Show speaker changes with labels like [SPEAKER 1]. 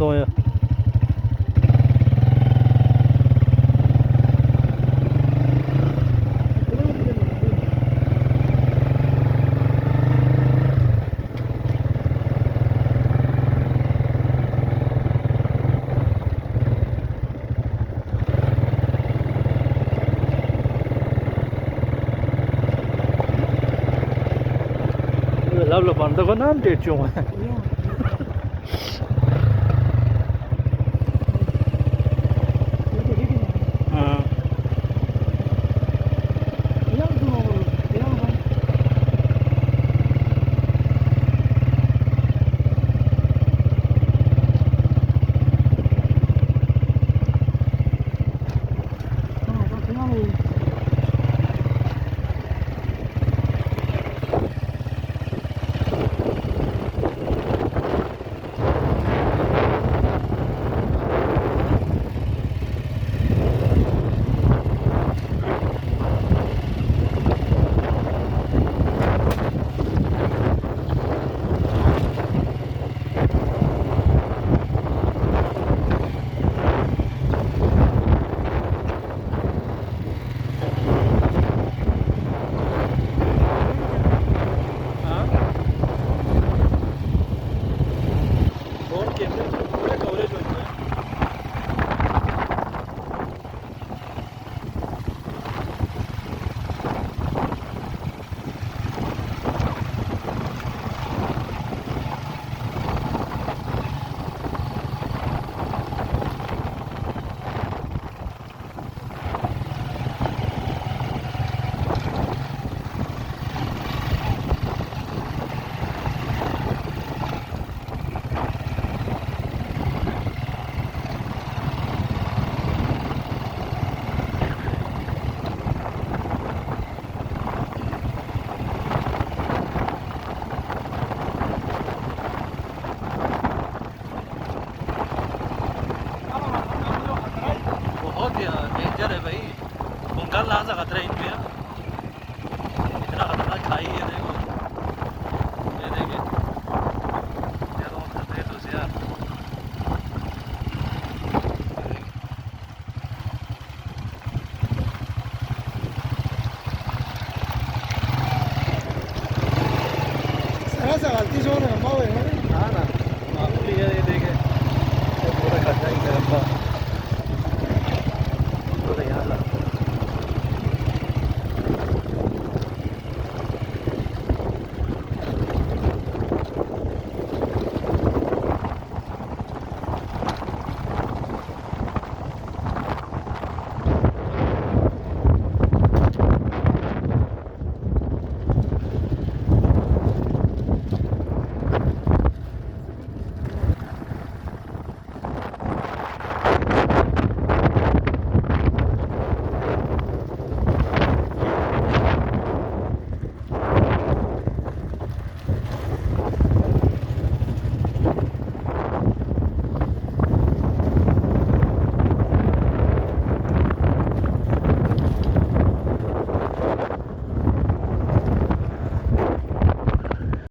[SPEAKER 1] Nå ja. Lavlo banda ko naam date yung danger है भाई बंगाल ला जा खतरा इन पे इतना खतरनाक खाई है देखो ये देखिए यार वो खतरे तो से यार
[SPEAKER 2] सारा सा गलती जो है माओ है ना
[SPEAKER 1] हाँ ना मामूली है ये देखे पूरा खतरा ही है